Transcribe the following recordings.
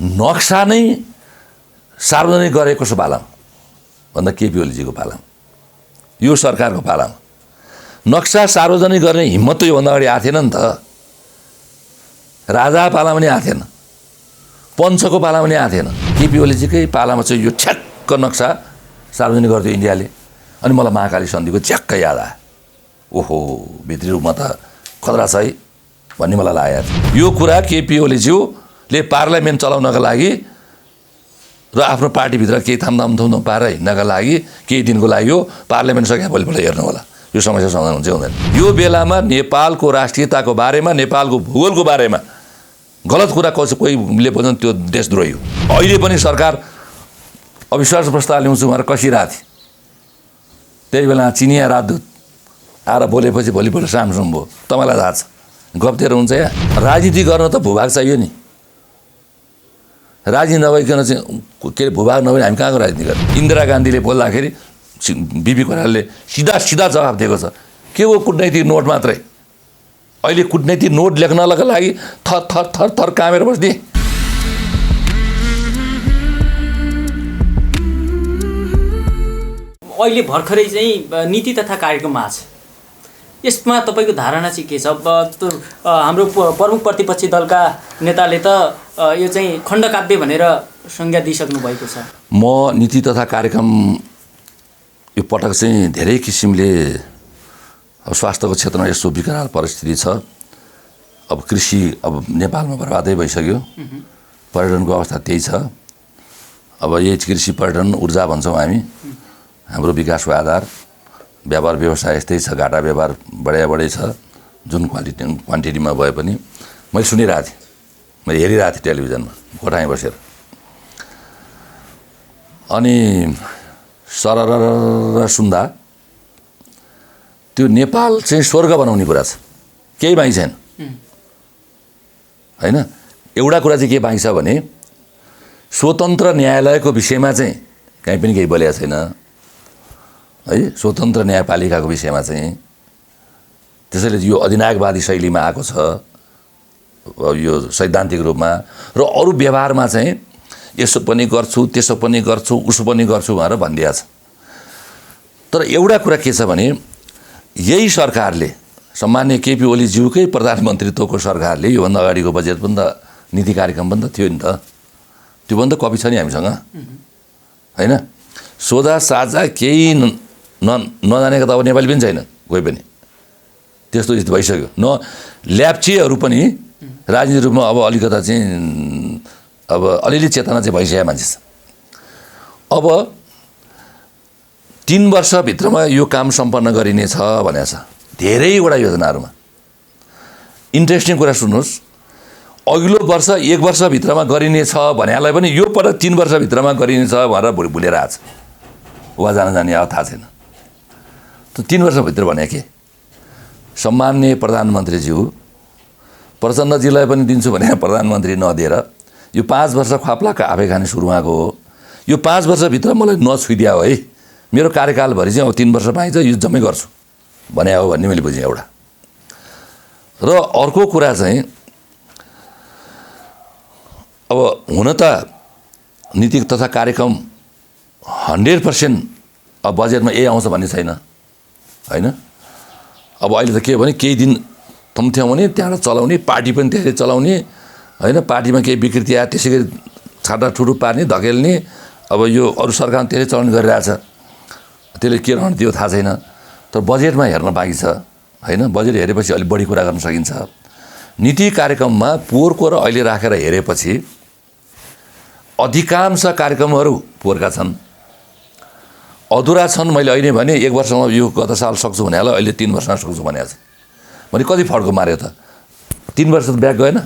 नक्सा नै सार्वजनिक गरेको कसो पालामा भन्दा केपी ओलीजीको पालामा, यो सरकारको पालामा नक्सा सार्वजनिक गर्ने हिम्मत त योभन्दा अगाडि आएको थिएन नि त। राजा पालामा पनि आएको थिएन, पञ्चको पालामा पनि आएको थिएन। केपी ओलीजीकै पालामा चाहिँ यो ठ्याक्क नक्सा सार्वजनिक गर्थ्यो इन्डियाले। अनि मलाई महाकाली सन्धिको झ्याक्क याद आयो, ओहो भित्री रूपमा त खतरा छ है भन्ने मलाई लागेको थियो। यो कुरा केपी ओलीज्यूले पार्लियामेन्ट चलाउनका लागि र आफ्नो पार्टीभित्र केही थामथाम पारेर हिँड्नका लागि केही दिनको लागि यो पार्लियामेन्ट सके भोलिपल्ट हेर्नु होला यो समस्या समाधान हुन्छ हुँदैन। यो बेलामा नेपालको राष्ट्रियताको बारेमा, नेपालको भूगोलको बारेमा गलत कुरा कोहीले भन्छन् त्यो देशद्रोही हो। अहिले पनि सरकार अविश्वास प्रस्ताव ल्याउँछु भनेर कसिरहेको थिए, त्यही बेला चिनिया राजदूत आएर बोलेपछि भोलिपल्ट सामसुम भयो। तपाईँलाई थाहा छ गफ्तेर हुन्छ यहाँ। राजनीति गर्न त भूभाग चाहियो नि, राजनीति नभइकन चाहिँ के अरे भूभाग नभए हामी कहाँको राजनीति गर्ने। इन्दिरा गान्धीले बोल्दाखेरि बिपी कोइरालाले सिधा जवाफ दिएको छ, के हो कुटनैतिक नोट मात्रै। अहिले कुटनैतिक नोट लेख्नका लागि थर थर थर थर कामेर बस्ने। अहिले भर्खरै चाहिँ नीति तथा कार्यक्रम आछ, यसमा तपाईँको धारणा चाहिँ के छ? हाम्रो प्रमुख प्रतिपक्षी दलका नेताले त यो चाहिँ खण्डकाव्य भनेर संज्ञा दिइसक्नु भएको छ। म नीति तथा कार्यक्रम यो पटक चाहिँ धेरै किसिमले अब स्वास्थ्यको क्षेत्रमा यस्तो विकराल परिस्थिति छ। अब कृषि अब नेपालमा बर्बादै भइसक्यो, पर्यटनको अवस्था त्यही छ। अब यही कृषि पर्यटन ऊर्जा भन्छौँ हामी, हाम्रो विकासको आधार। व्यापार व्यवसाय यस्तै छ, घाटा व्यापार बढै छ, जुन क्वान्टिटीमा भए पनि। मैले सुनिरहेको थिएँ, मैले हेरिरहेको थिएँ टेलिभिजनमा कोठामै बसेर। अनि सरर सुन्दा त्यो नेपाल चाहिँ स्वर्ग बनाउने कुरा छ, केही बाँकी छैन होइन। एउटा कुरा चाहिँ के बाँकी छ भने स्वतन्त्र न्यायालयको विषयमा चाहिँ कहीँ पनि केही बोलेको छैन है। स्वतन्त्र न्यायपालिकाको विषयमा चाहिँ त्यसैले यो अधिनायकवादी शैलीमा आएको छ यो सैद्धान्तिक रूपमा। र अरू व्यवहारमा चाहिँ यसो पनि गर्छु, त्यसो पनि गर्छु, उसो पनि गर्छु भनेर भनिदिएको छ। तर एउटा कुरा के छ भने यही सरकारले, सम्मान्य केपी ओलीज्यूकै प्रधानमन्त्रीत्वको सरकारले योभन्दा अगाडिको बजेट पनि त नीति कार्यक्रम पनि त थियो नि त, त्यो पनि त कपी छ नि हामीसँग होइन। सोझा साझा केही नजानेको त अब नेपाली पनि छैन कोही पनि, त्यस्तो स्थिति भइसक्यो। ल्याप्चेहरू पनि राजनीतिक रूपमा अब अलिकता चाहिँ अब अलिअलि चेतना चाहिँ भइसकेको मान्छे छ। अब 3 वर्षभित्रमा यो काम सम्पन्न गरिनेछ भनेको छ धेरैवटा योजनाहरूमा। इन्ट्रेस्टिङ कुरा सुन्नुहोस्, अघिल्लो वर्ष 1 वर्षभित्रमा गरिनेछ भनेलाई पनि यो पटक 3 वर्षभित्रमा गरिनेछ भनेर भुलेर आएको छ। वा जाने अब थाहा छैन। त 3 वर्षभित्र भने के? सम्मान्य प्रधानमन्त्रीज्यू प्रचण्डजीलाई पनि दिन्छु भने प्रधानमन्त्री नदिएर यो 5 वर्ष ख्वाप्लाका आफै खाने सुरु भएको हो। यो 5 वर्षभित्र मलाई नछुइदिया हो है, मेरो कार्यकालभरि चाहिँ अब 3 वर्ष पाइन्छ, यो जम्मै गर्छु भने हो भन्ने मैले बुझेँ एउटा। र अर्को कुरा चाहिँ अब हुन त नीति तथा कार्यक्रम 100% अब बजेटमा आउँछ भन्ने छैन होइन। अब अहिले त के भने केही दिन थम्थ्याउने, त्यहाँबाट चलाउने, पार्टी पनि त्यसरी चलाउने होइन। पार्टीमा केही विकृति आयो त्यसै गरी छाटा ठुटु पार्ने, धकेल्ने। अब यो अरू सरकार त्यसरी चलाउने गरिरहेछ, त्यसले के रहन्छ त्यो थाहा छैन। तर बजेटमा हेर्न बाँकी छ होइन। बजेट हेरेपछि अलिक बढी कुरा गर्न सकिन्छ। नीति कार्यक्रममा पोहोरको र अहिले राखेर हेरेपछि अधिकांश कार्यक्रमहरू पोहोरका छन्, अधुरा छन्। मैले अहिले भने 1 वर्षमा यो गत साल सक्छु भने अहिले 3 वर्षमा सक्छु भनेको छ भने कति फड्को मार्यो त? 3 वर्ष त ब्याक गएन।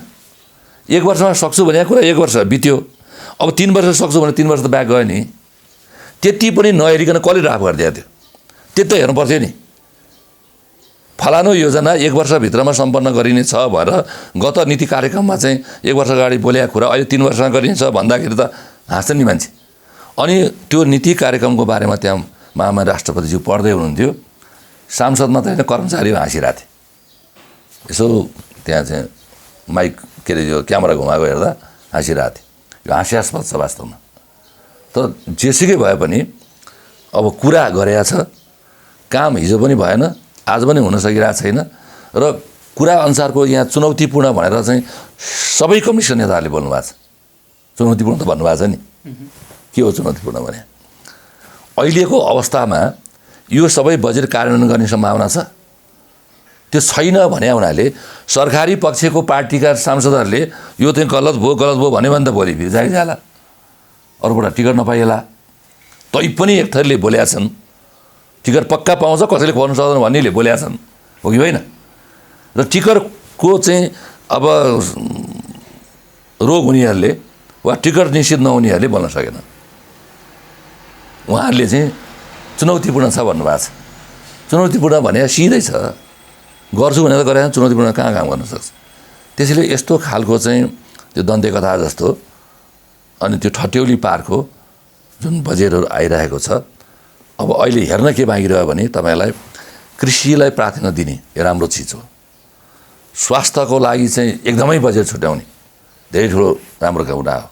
1 वर्षमा सक्छु भनेको कुरा 1 वर्ष बित्यो, अब 3 वर्ष सक्छु भने 3 वर्ष त ब्याक गयो नि। त्यति पनि नहेरिकन कसले ड्राफ्ट गरिदिएको थियो? त्यति त हेर्नु पर्थ्यो नि। फलानु योजना 1 वर्षभित्रमा सम्पन्न गरिनेछ भनेर गत नीति कार्यक्रममा चाहिँ 1 वर्ष अगाडि बोलेको कुरा अहिले 3 वर्षमा गरिनेछ भन्दाखेरि त हाँस्छ नि मान्छे। अनि त्यो नीति कार्यक्रमको बारेमा त्यहाँ महामहिम राष्ट्रपतिज्यू पढ्दै हुनुहुन्थ्यो, सांसदमा त होइन कर्मचारी हाँसिरहेको थिए। यसो त्यहाँ चाहिँ माइक के अरे यो क्यामेरा घुमाएको हेर्दा हाँसिरहेको थिएँ। यो हास्यास्पद छ वास्तवमा। तर जेसुकै भए पनि अब कुरा गरेका छ, काम हिजो पनि भएन, आज पनि हुन सकिरहेको छैन र कुरा अनुसारको यहाँ चुनौतीपूर्ण भनेर चाहिँ सबै कम्युनिस्ट नेताहरूले बोल्नुभएको छ। चुनौतीपूर्ण त भन्नुभएको छ नि, के हो चुनौतीपूर्ण भने अहिलेको अवस्थामा यो सबै बजेट कार्यान्वयन गर्ने सम्भावना छ, त्यो छैन भने हुनाले सरकारी पक्षको पार्टीका सांसदहरूले यो चाहिँ गलत भयो भन्यो भने त भोलि फेरि जाइजाला, अरूबाट टिकट नपाइएला। तैपनि एक थरीले बोलेका छन् टिकट पक्का पाउँछ, कसैले खोल्नु सक्दैन भन्नेले बोलेका छन्, हो कि होइन? र टिकटको चाहिँ अब रोग हुनेहरूले वा टिकट निश्चित नहुनेहरूले बोल्न सकेन। उहाँहरूले चाहिँ चुनौतीपूर्ण छ भन्नुभएको छ। चुनौतीपूर्ण भने सिधै छ, गर्छु भनेर गरेर चुनौतीपूर्ण कहाँ काम गर्न सक्छ? त्यसैले यस्तो खालको चाहिँ त्यो दन्ते कथा जस्तो अनि त्यो ठट्यौली पारको जुन बजेटहरू आइरहेको छ, अब अहिले हेर्न के बाँकी रह्यो भने तपाईँलाई कृषिलाई प्राथमिकता दिने यो राम्रो चिज हो। स्वास्थ्यको लागि चाहिँ एकदमै बजेट छुट्याउने धेरै ठुलो राम्रो कुरा हो।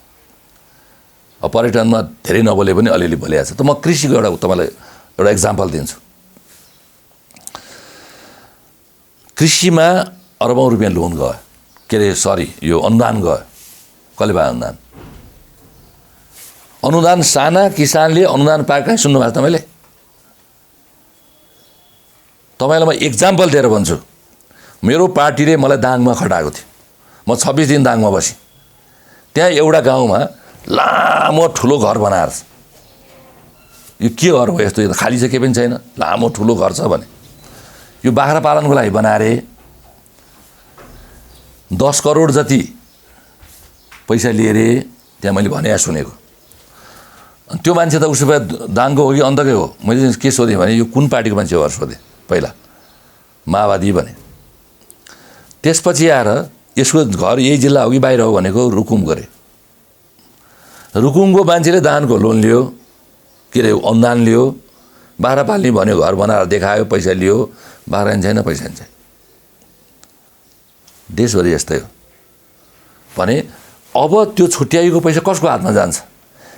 अब पर्यटनमा धेरै नबोले पनि अलिअलि बोलेको छ। त म कृषिको तपाईँलाई एउटा इक्जाम्पल दिन्छु। कृषिमा अरबौँ रुपियाँ लोन गयो, के अरे सरी यो अनुदान गयो। कसले पायो अनुदान? अनुदान साना किसानले अनुदान पाएको कहीँ सुन्नुभएको छ तपाईँले? तपाईँलाई म इक्जाम्पल दिएर भन्छु। मेरो पार्टीले मलाई दाङमा खटाएको थियो, म 26 दिन दाङमा बसेँ। त्यहाँ एउटा गाउँमा लामो ठुलो घर बनाएर, यो के घर हो यस्तो? यो त खाली छ, केही पनि छैन, लामो ठुलो घर छ भने यो बाख्रा पालनको लागि बनाए। 10 करोड जति पैसा लिए रे त्यहाँ, मैले भने सुनेको। त्यो मान्छे त उसो भए दाङको हो कि अन्तकै हो? मैले के सोधेँ भने यो कुन पार्टीको मान्छे हो सोधेँ, पहिला माओवादी भने। त्यसपछि आएर यसको घर यही जिल्ला हो कि बाहिर हो भनेको रुकुम गरे। रुकुमको मान्छेले दानको लोन लियो, के अरे अनुदान लियो, बाख्रा पाल्ने भन्यो, घर बनाएर देखायो, पैसा लियो, बाख्रा नि छैन, पैसा नि छैन। देशभरि यस्तै हो भने अब त्यो छुट्याइएको पैसा कसको हातमा जान्छ?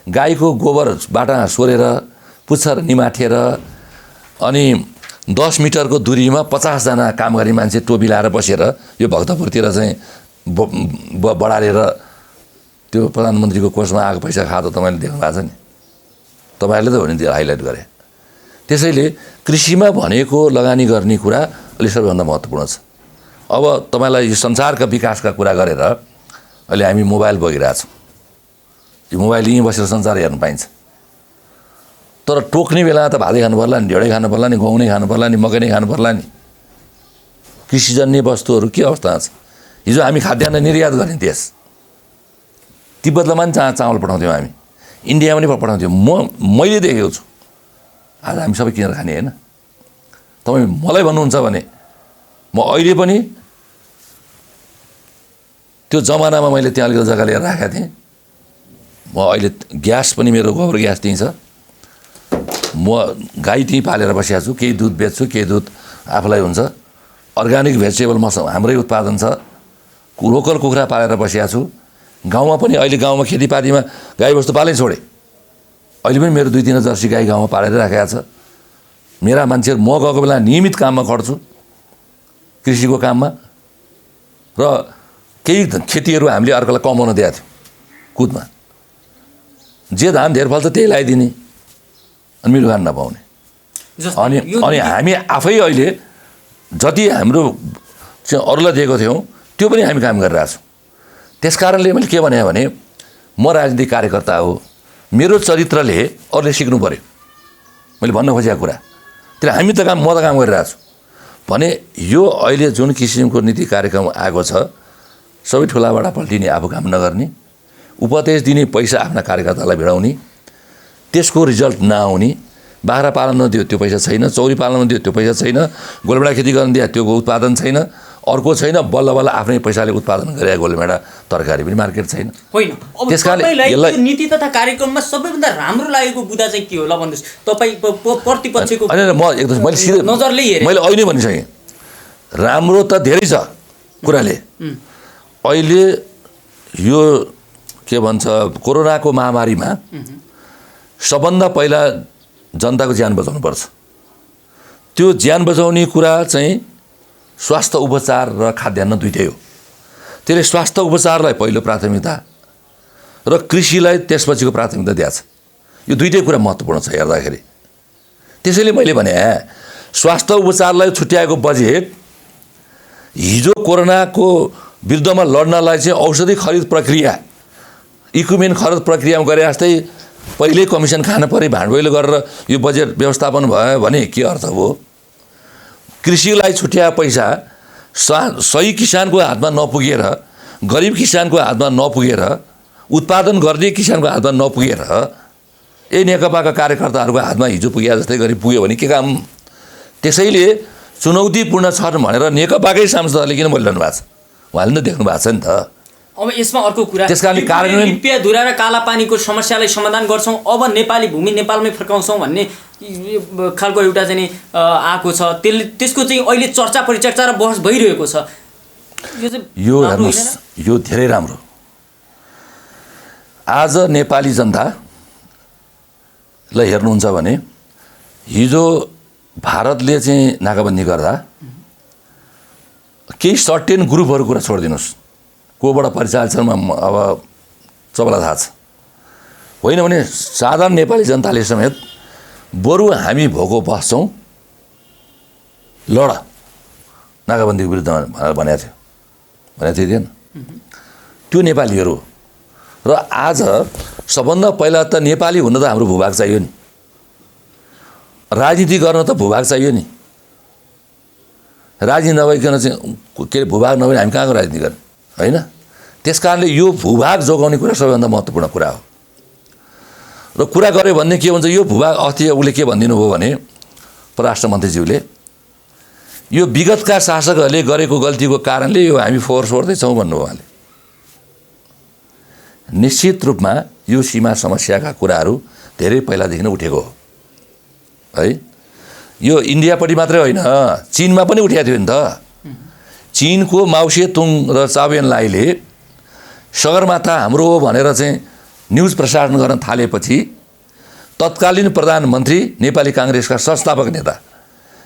गाईको गोबर बाटा सोरेर पुच्छर निमाठेर अनि 10 मिटरको दूरीमा 50 जना काम गर्ने मान्छे टोपी लाएर बसेर यो भक्तपुरतिर चाहिँ बढालेर त्यो प्रधानमन्त्रीको कोषमा आएको पैसा खाएको तपाईँले देख्नु भएको छ नि। तपाईँहरूले त हो नि त्यो हाइलाइट गरे। त्यसैले कृषिमा भनेको लगानी गर्ने कुरा अहिले सबैभन्दा महत्त्वपूर्ण छ। अब तपाईँलाई यो संसारका विकासका कुरा गरेर अहिले हामी मोबाइल बोकिरहेछौँ। यो मोबाइल यहीँ बसेर संसार हेर्न पाइन्छ। तर टोक्ने बेलामा त भातै खानु पर्ला नि, ढेँडै खानु पर्ला नि, गहुँ नै खानु पर्ला नि, मकै नै खानु पर्ला नि। कृषिजन्य वस्तुहरू के अवस्था छ? हिजो हामी खाद्यान्न निर्यात गर्ने देश, तिब्बतमा पनि चामल पठाउँथ्यौँ हामी, इन्डियामा पनि पठाउँथ्यौँ। मैले देखेको छु। आज हामी सबै किनेर खाने होइन। तपाईँ मलाई भन्नुहुन्छ भने म अहिले पनि त्यो जमानामा मैले त्यहाँ अलिकति जग्गा लिएर राखेको थिएँ। म अहिले ग्यास पनि मेरो गोबर ग्यास त्यहीँ छ। म गाई त्यहीँ पालेर बसेको छु, केही दुध बेच्छु, केही दुध आफूलाई हुन्छ। अर्ग्यानिक भेजिटेबल हाम्रै उत्पादन छ। लोकल कुखुरा पालेर बसेको छु। गाउँमा पनि अहिले गाउँमा खेतीपातीमा गाईबस्तु पालै छोडेँ। अहिले पनि मेरो 2-3 जर्सी गाई गाउँमा पालेर राखेको छ। मेरा मान्छेहरू म गएको बेला नियमित काममा खट्छु, कृषिको काममा। र केही खेतीहरू हामीले अर्कोलाई कमाउन दिएको थियो कुदमा। जे धान धेर फल्छ त्यही लगाइदिने अनि मिठो खान नपाउने। अनि हामी आफै अहिले जति हाम्रो चाहिँ अरूलाई दिएको थियौँ त्यो पनि हामी काम गरिरहेको छौँ। त्यस कारणले मैले के भने म राजनीतिक कार्यकर्ता हो, मेरो चरित्रले अरूले सिक्नु पऱ्यो, मैले भन्न खोजेको कुरा। त्यसले हामी त म त काम गरिरहेको छु भने यो अहिले जुन किसिमको नीति कार्यक्रम आएको छ, सबै ठुलाबाट पल्टिने, आफू काम नगर्ने, उपदेश दिने, पैसा आफ्ना कार्यकर्तालाई भिडाउने, त्यसको रिजल्ट नआउने, बाख्रा पालन दियो त्यो पैसा छैन, चौरी पालन दियो त्यो पैसा छैन, गोलभेडा खेती गर्न दियो त्यो उत्पादन छैन, अर्को छैन, बल्ल बल्ल आफ्नै पैसाले उत्पादन गरे गोलभेडा तरकारी पनि मार्केट छैन। होइन, अब तपाईँलाई नीति तथा कार्यक्रममा सबैभन्दा राम्रो लागेको बुदा चाहिँ के हो ल भन्नुहोस्? तपाईँ प्रतिपक्षको होइन, म एकदम मैले सिधै नजरले हेरेँ, मैले अहिले भनिसकेँ। राम्रो त धेरै छ कुराले। अहिले यो के भन्छ कोरोनाको महामारीमा सबभन्दा पहिला जनताको ज्यान बचाउनुपर्छ। त्यो ज्यान बचाउने कुरा चाहिँ स्वास्थ्य उपचार र खाद्यान्न दुइटै हो। त्यसले स्वास्थ्य उपचारलाई पहिलो प्राथमिकता र कृषिलाई त्यसपछिको प्राथमिकता दिएको छ। यो दुइटै कुरा महत्त्वपूर्ण छ हेर्दाखेरि। त्यसैले मैले भने स्वास्थ्य उपचारलाई छुट्याएको बजेट हिजो कोरोनाको विरुद्धमा लड्नलाई चाहिँ औषधि खरिद प्रक्रिया इक्विपमेन्ट खरिद प्रक्रियामा गरे जस्तै पहिल्यै कमिसन खान पऱ्यो भाँडबैलो गरेर यो बजेट व्यवस्थापन भयो भने के अर्थ हो? कृषिलाई छुट्याए पैसा सही किसानको हातमा नपुगेर, गरिब किसानको हातमा नपुगेर, उत्पादन गर्ने किसानको हातमा नपुगेर यही नेकपाका कार्यकर्ताहरूको हातमा हिजो पुगे जस्तै गरी पुग्यो भने के काम? त्यसैले चुनौतीपूर्ण छन् भनेर नेकपाकै सांसदहरूले किन बोलिरहनु भएको छ? उहाँले नै देख्नु भएको छ नि त। अब यसमा अर्को कुरा, त्यसकारणले कार्यान्वयन रुपियाँ धुरा र कालापानीको समस्यालाई समाधान गर्छौँ, अब नेपाली भूमि नेपालमै फर्काउँछौँ भन्ने खालको एउटा चाहिँ आएको छ। त्यसको चाहिँ अहिले चर्चा परिचर्चा र बहस भइरहेको छ। यो हेर्नुहोस्, यो धेरै राम्रो। आज नेपाली जनतालाई हेर्नुहुन्छ भने हिजो भारतले चाहिँ नाकाबन्दी गर्दा केही सर्टेन ग्रुपहरू कुरा छोडिदिनुहोस्, कोबाट परिचालनमा अब सबैलाई थाहा छ। होइन भने साधारण नेपाली जनताले समेत बरु हामी भोको बस्छौँ लड नाकाबन्दीको विरुद्धमा भनेको थियो थिएन? त्यो नेपालीहरू र आज सबभन्दा पहिला त नेपाली हुन त हाम्रो भूभाग चाहियो नि, राजनीति गर्न त भूभाग चाहियो नि। राजनीति नभइकन चाहिँ के भूभाग नभए हामी कहाँको राजनीति गर्ने होइन? त्यस कारणले यो भूभाग जोगाउने कुरा सबैभन्दा महत्त्वपूर्ण कुरा हो। र कुरा गऱ्यो भने के भन्छ, यो भूभाग अस्ति उसले के भनिदिनु भयो भने परराष्ट्र मन्त्रीज्यूले यो विगतका शासकहरूले गरेको गल्तीको कारणले यो हामी फोहोर छोड्दैछौँ भन्नुभयो उहाँले। निश्चित रूपमा यो सीमा समस्याका कुराहरू धेरै पहिलादेखि नै उठेको हो है। यो इन्डियापट्टि मात्रै होइन, चीनमा पनि उठेको थियो नि त। चीनको माओसेतुङ र चाउएनलाईले सगरमाथा हाम्रो हो भनेर चाहिँ न्युज प्रसारण गर्न थालेपछि तत्कालीन प्रधानमन्त्री नेपाली काङ्ग्रेसका संस्थापक नेता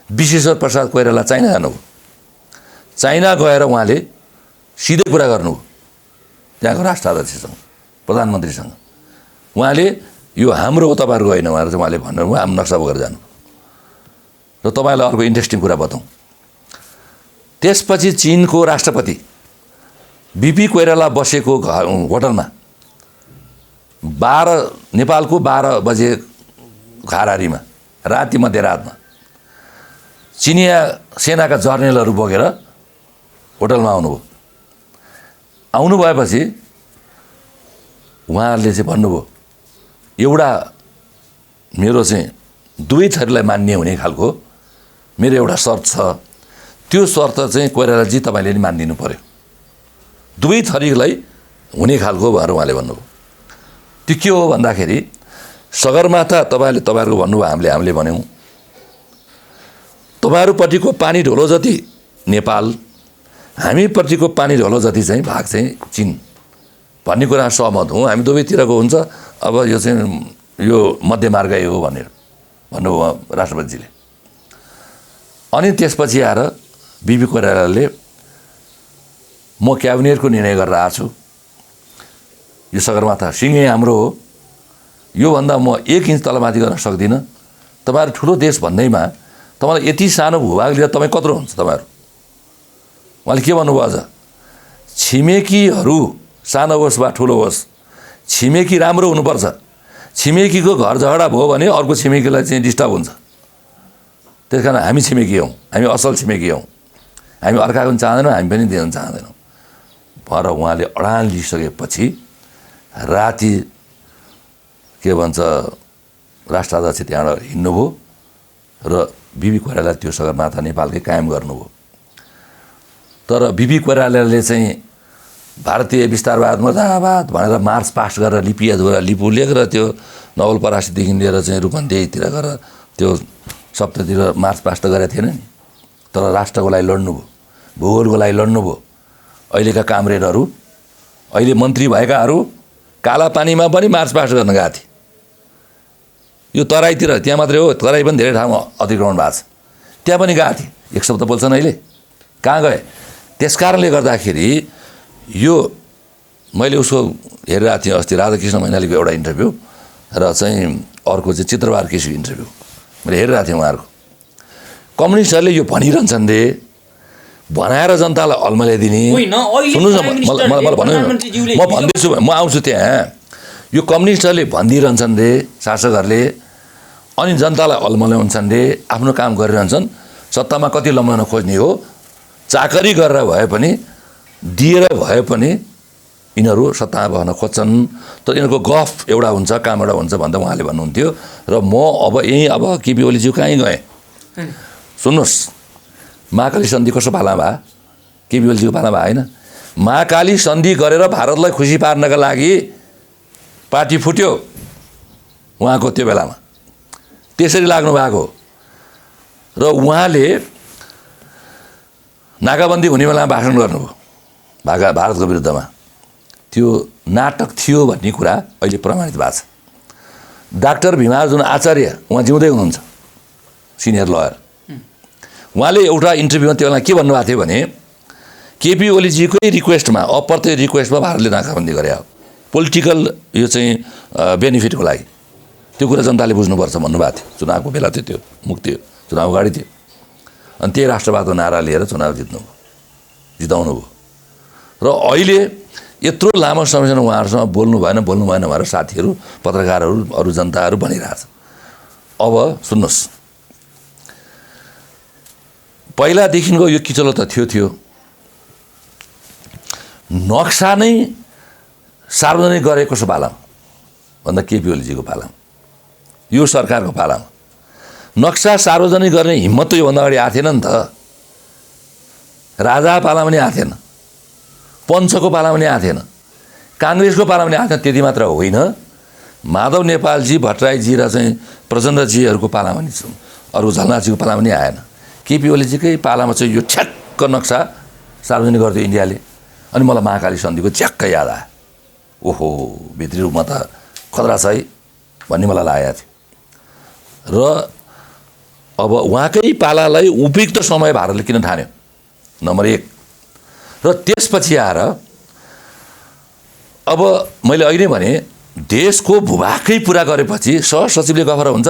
विश्वेश्वर प्रसाद कोइराला चाइना जानुभयो। चाइना गएर उहाँले सिधै कुरा गर्नुभयो त्यहाँको राष्ट्राध्यक्षसँग, प्रधानमन्त्रीसँग। उहाँले यो हाम्रो हो तपाईँहरूको होइन भनेर चाहिँ उहाँले भन्नुभयो, हाम्रो नक्सा बोकेर जानु। र तपाईँलाई अर्को इन्ट्रेस्टिङ कुरा बताउँ, त्यसपछि चीनको राष्ट्रपति बिपी कोइराला बसेको होटलमा नेपालको 12 बजे घारारीमा राति मध्यरातमा चिनिया सेनाका जर्नेलहरू बोकेर होटलमा आउनुभयो। आउनु भएपछि उहाँहरूले चाहिँ भन्नुभयो एउटा मेरो चाहिँ दुवै थरीलाई मान्ने हुने खालको मेरो एउटा शर्त छ, त्यो शर्त चाहिँ कोइरालाजी तपाईँले नि मानिदिनु पर्यो, दुवै थरीलाई हुने खालको भनेर उहाँले भन्नुभयो। त्यो के हो भन्दाखेरि सगरमाथा तपाईँहरूको भन्नुभयो, हामीले भन्यौँ तपाईँहरूपट्टिको पानी ढोलो जति नेपाल, हामीपट्टिको पानी ढोलो जति चाहिँ भाग चाहिँ चीन भन्ने कुरा सहमत हौँ। हामी दुवैतिरको हुन्छ, अब यो चाहिँ यो मध्यमार्गै हो भनेर भन्नुभयो राष्ट्रपतिजीले। अनि त्यसपछि आएर बिपी कोइरालाले म क्याबिनेटको निर्णय गरेर आएको छु, यो सगरमाथा सिँगै हाम्रो हो, योभन्दा म 1 इन्च तलमाथि गर्न सक्दिनँ। तपाईँहरू ठुलो देश भन्दैमा तपाईँलाई यति सानो भूभाग लिएर तपाईँ कत्रो हुन्छ तपाईँहरू? उहाँले के भन्नुभयो, अझ छिमेकीहरू सानो होस् वा ठुलो होस्, छिमेकी राम्रो हुनुपर्छ। छिमेकीको घर झगडा भयो भने अर्को छिमेकीलाई चाहिँ डिस्टर्ब हुन्छ। त्यस कारण हामी छिमेकी हौँ, हामी असल छिमेकी हौँ, हामी अर्काको पनि चाहँदैनौँ, हामी पनि दिन चाहँदैनौँ भनेर उहाँले अडान लिइसकेपछि राति के भन्छ राष्ट्राध्यक्ष त्यहाँबाट हिँड्नुभयो र बिपी कोइराला त्यो सगरमाथा नेपालकै कायम गर्नुभयो। तर बिपी कोइरालाले चाहिँ भारतीय विस्तारवाद मुर्दाबाद भनेर मार्च पास्ट गरेर लिपु लेखेर त्यो नवलपरासीदेखि लिएर चाहिँ रूपन्देहीतिर गएर त्यो सप्ततिर मार्च पास्ट गरेको थिएन नि। तर राष्ट्रको लागि लड्नुभयो, भूगोलको लागि लड्नुभयो। अहिलेका कामरेडहरू, अहिले मन्त्री भएकाहरू कालापानीमा पनि मार्चपास्ट गर्न गएको थिएँ। यो तराईतिर त्यहाँ मात्रै हो, तराई पनि धेरै ठाउँमा अतिक्रमण भएको छ, त्यहाँ पनि गएको थिएँ। एक शब्द बोल्छन् अहिले कहाँ गए? त्यस कारणले गर्दाखेरि यो मैले उसको हेरिरहेको थिएँ अस्ति राधाकृष्ण मैनालीको एउटा इन्टरभ्यू र चाहिँ अर्को चाहिँ चित्रबहादुर केसीको इन्टरभ्यू मैले हेरिरहेको थिएँ। उहाँहरूको कम्युनिस्टहरूले यो भनिरहन्छन् रे, बनाएर जनतालाई अल्मल्याइदिने। सुन्नुहोस् न, मलाई भन्नु, म भन्दैछु, म आउँछु त्यहाँ। यो कम्युनिस्टहरूले भनिदिइरहन्छन् रे शासकहरूले, अनि जनतालाई अल्मल्याउँछन् रे, आफ्नो काम गरिरहन्छन्। सत्तामा कति लम्बाउन खोज्ने हो, चाकरी गरेर भए पनि दिएर भए पनि यिनीहरू सत्तामा बस्न खोज्छन्। तर यिनीहरूको गफ एउटा हुन्छ, काम एउटा हुन्छ भन्दा उहाँले भन्नुहुन्थ्यो। र म अब यहीँ अब केपी ओलीज्यू कहीँ गएँ, सुन्नुहोस्, महाकाली सन्धि कसो पाला भए? केपी ओलीजीको पाला भए होइन? महाकाली सन्धि गरेर भारतलाई खुसी पार्नका लागि पार्टी फुट्यो उहाँको त्यो बेलामा, त्यसरी लाग्नु भएको। र उहाँले नाकाबन्दी हुने बेलामा भाषण गर्नुभयो भारतको विरुद्धमा। त्यो नाटक थियो भन्ने कुरा अहिले प्रमाणित भएको छ। डाक्टर भीमार्जुन आचार्य उहाँ जिउँदै हुनुहुन्छ, सिनियर लयर। उहाँले एउटा इन्टरभ्यूमा त्यो बेला के भन्नुभएको थियो भने केपी ओलीजीकै रिक्वेस्टमा, अप्रत्यक्ष रिक्वेस्टमा भारतले नाकाबन्दी गरे हो, पोलिटिकल यो चाहिँ बेनिफिटको लागि। त्यो कुरा जनताले बुझ्नुपर्छ भन्नुभएको थियो। चुनावको बेला थियो, त्यो मुक्ति चुनाव अगाडि थियो। अनि त्यही राष्ट्रवादको नारा लिएर चुनाव जिताउनु भयो। र अहिले यत्रो लामो समयसम्म उहाँहरूसँग बोल्नु भएन भनेर साथीहरू, पत्रकारहरू, अरू जनताहरू भनिरहेछ। अब सुन्नुहोस्, पहिलादेखिको यो किचलो त थियो। नक्सा नै सार्वजनिक गरे कसो पालामा भन्दा केपी ओलीजीको पालामा, यो सरकारको पालामा नक्सा सार्वजनिक गर्ने हिम्मत त योभन्दा अगाडि आएको थिएन नि त। राजा पालामा पनि आएको थिएन, पञ्चको पालामा पनि आएको थिएन, काङ्ग्रेसको पालामा पनि आएको थिएन। त्यति मात्र होइन, माधव नेपालजी, भट्टराईजी र चाहिँ प्रचण्डजीहरूको पालामा पनि, अरू झलनाथजीको पालामा पनि आएन। केपी ओलीजीकै पालामा चाहिँ यो ठ्याक्क नक्सा सार्वजनिक गरिदियो इन्डियाले। अनि मलाई महाकाली सन्धिको च्याक्क याद आयो। ओहो, भित्री रूपमा त खतरा छ है भन्ने मलाई लागेको थियो। र अब उहाँकै पालालाई उपयुक्त समय भारतले किन ठान्यो, नम्बर 1। र त्यसपछि आएर अब मैले अहिले भने देशको भूभागकै पुरा गरेपछि सहसचिवले गफर हुन्छ,